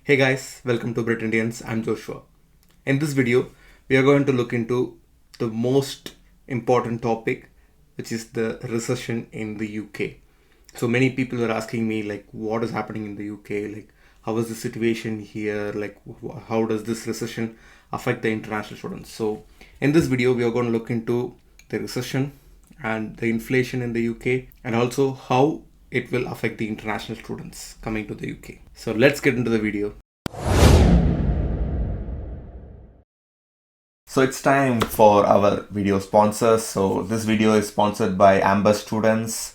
Hey guys, welcome to Brit Indians. I'm Joshua. In this video, we are going to look into the most important topic, which is the recession in the UK. So many people are asking me like, what is happening in the UK? Like, how is the situation here? Like, how does this recession affect the international students? So in this video, we are going to look into the recession and the inflation in the UK, and also how it will affect the international students coming to the UK. So let's get into the video. So it's time for our video sponsors. So this video is sponsored by AmberStudents.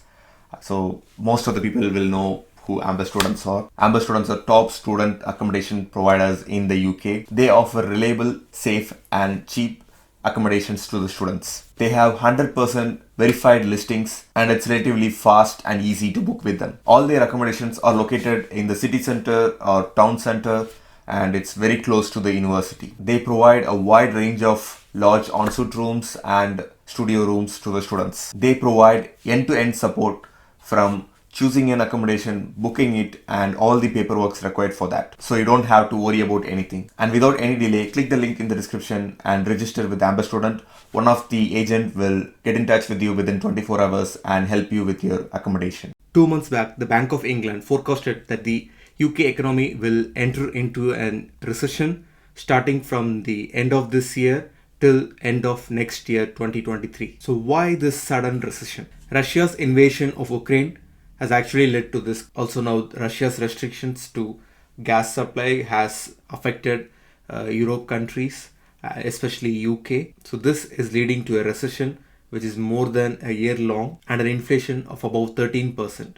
So most of the people will know who AmberStudents are. AmberStudents are top student accommodation providers in the UK. They offer reliable, safe and cheap accommodations to the students. They have 100% verified listings and it's relatively fast and easy to book with them. All their accommodations are located in the city center or town center, and it's very close to the university. They provide a wide range of large ensuite rooms and studio rooms to the students. They provide end-to-end support from choosing an accommodation, booking it, and all the paperwork required for that. So you don't have to worry about anything. And without any delay, click the link in the description and register with AmberStudent. One of the agent will get in touch with you within 24 hours and help you with your accommodation. 2 months back, the Bank of England forecasted that the UK economy will enter into a recession starting from the end of this year till end of next year 2023. So why this sudden recession? Russia's invasion of Ukraine has actually led to this. Also now Russia's restrictions to gas supply has affected Europe countries, especially UK. So this is leading to a recession which is more than a year long and an inflation of about 13%.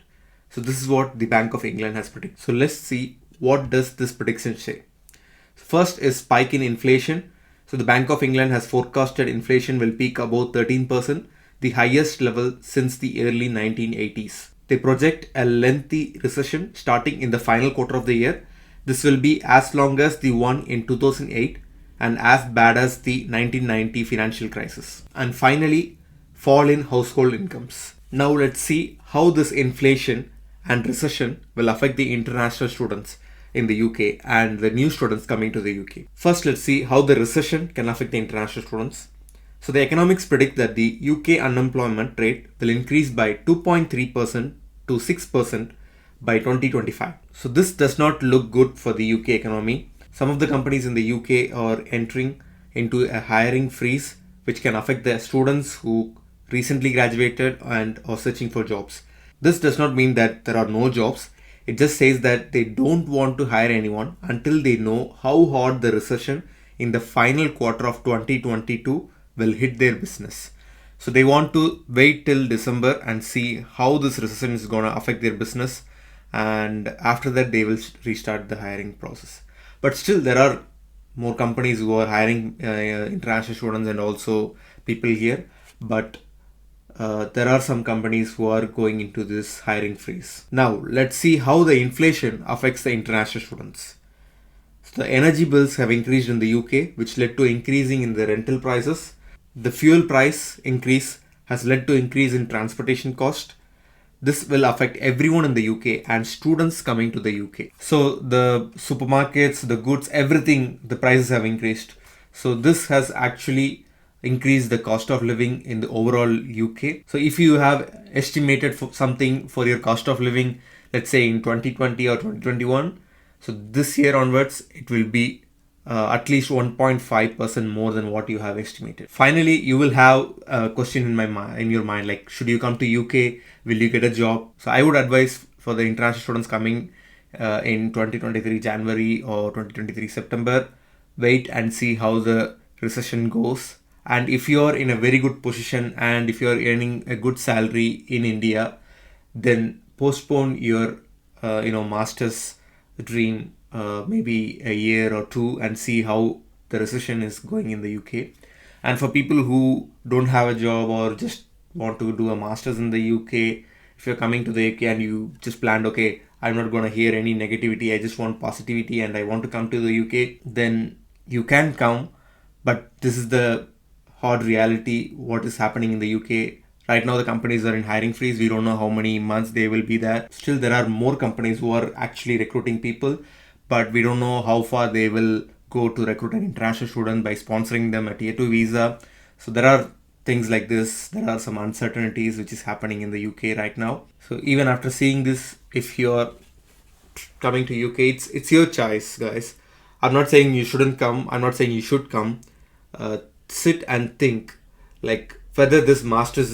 So this is what the Bank of England has predicted. So let's see what does this prediction say. First is spike in inflation. So the Bank of England has forecasted inflation will peak about 13%, the highest level since the early 1980s. They project a lengthy recession starting in the final quarter of the year. This will be as long as the one in 2008 and as bad as the 1990 financial crisis. And finally, fall in household incomes. Now let's see how this inflation and recession will affect the international students in the UK and the new students coming to the UK. First, let's see how the recession can affect the international students. So the economics predict that the UK unemployment rate will increase by 2.3% to 6% by 2025. So this does not look good for the UK economy. Some of the companies in the UK are entering into a hiring freeze, which can affect the students who recently graduated and are searching for jobs. This does not mean that there are no jobs. It just says that they don't want to hire anyone until they know how hard the recession in the final quarter of 2022 will hit their business. So they want to wait till December and see how this recession is going to affect their business, and after that they will restart the hiring process. But still there are more companies who are hiring international students and also people here, but there are some companies who are going into this hiring freeze. Now let's see how the inflation affects the international students. So the energy bills have increased in the UK, which led to increasing in the rental prices. The fuel price increase has led to increase in transportation cost. This will affect everyone in the UK and students coming to the UK. So the supermarkets, the goods, everything, the prices have increased. So this has actually increased the cost of living in the overall UK. So if you have estimated for something for your cost of living, let's say in 2020 or 2021, so this year onwards, it will be at least 1.5% more than what you have estimated. Finally, you will have a question in your mind, like, should you come to UK? Will you get a job? So I would advise for the international students coming in 2023 January or 2023 September, wait and see how the recession goes. And if you are in a very good position and if you are earning a good salary in India, then postpone your master's dream maybe a year or two and see how the recession is going in the UK. And for people who don't have a job or just want to do a master's in the UK, if you're coming to the UK and you just planned, okay, I'm not going to hear any negativity, I just want positivity and I want to come to the UK, then you can come. But this is the hard reality, what is happening in the UK. Right now the companies are in hiring freeze. We don't know how many months they will be there. Still there are more companies who are actually recruiting people, but we don't know how far they will go to recruit an international student by sponsoring them a tier 2 visa. So there are things like this. There are some uncertainties which is happening in the UK right now. So even after seeing this, if you're coming to UK, it's your choice, guys. I'm not saying you shouldn't come. I'm not saying you should come. Sit and think, like, whether this masters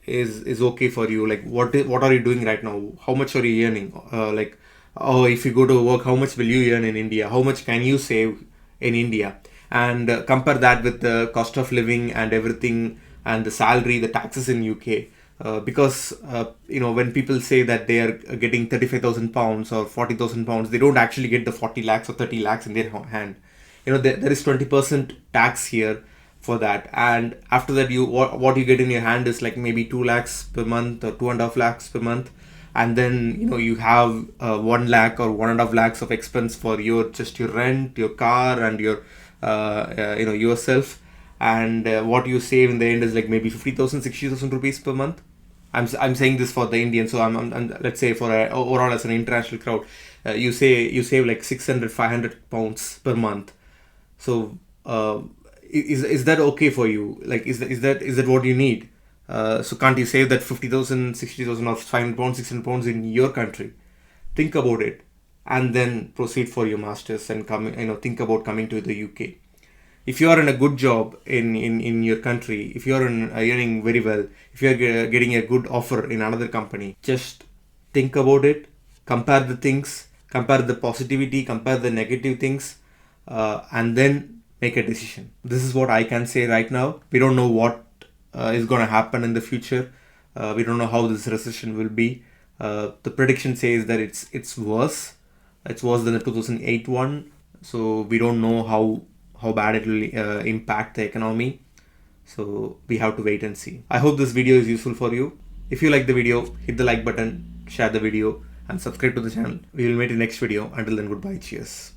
is okay for you. Like, what are you doing right now? How much are you earning? Like, oh, if you go to work, how much will you earn in India? How much can you save in India? And compare that with the cost of living and everything, and the salary, the taxes in UK. Because when people say that they are getting 35,000 pounds or 40,000 pounds, they don't actually get the 40 lakhs or 30 lakhs in their hand. There is 20% tax here for that, and after that, what you get in your hand is like maybe 2 lakhs per month or 2.5 lakhs per month, and then you have 1 lakh or 1.5 lakhs of expense for your rent, your car, and your yourself. And what you save in the end is like maybe 50,000, 60,000 rupees per month. I'm saying this for the Indian, so I'm let's say for overall as an international crowd, you save like 600, 500 pounds per month. So is that okay for you? Like, is that what you need? So can't you save that 50,000, 60,000 or 500 pounds, 600 pounds in your country? Think about it, and then proceed for your masters and think about coming to the UK. If you are in a good job in your country, if you are earning very well, if you are getting a good offer in another company, just think about it, compare the things, compare the positivity, compare the negative things, and then make a decision. This is what I can say right now. We don't know what is going to happen in the future. We don't know how this recession will be. The prediction says that it's worse. It's worse than the 2008 one. So we don't know how bad it will impact the economy. So we have to wait and see. I hope this video is useful for you. If you like the video, hit the like button, share the video, and subscribe to the channel. We will meet in the next video. Until then, goodbye. Cheers.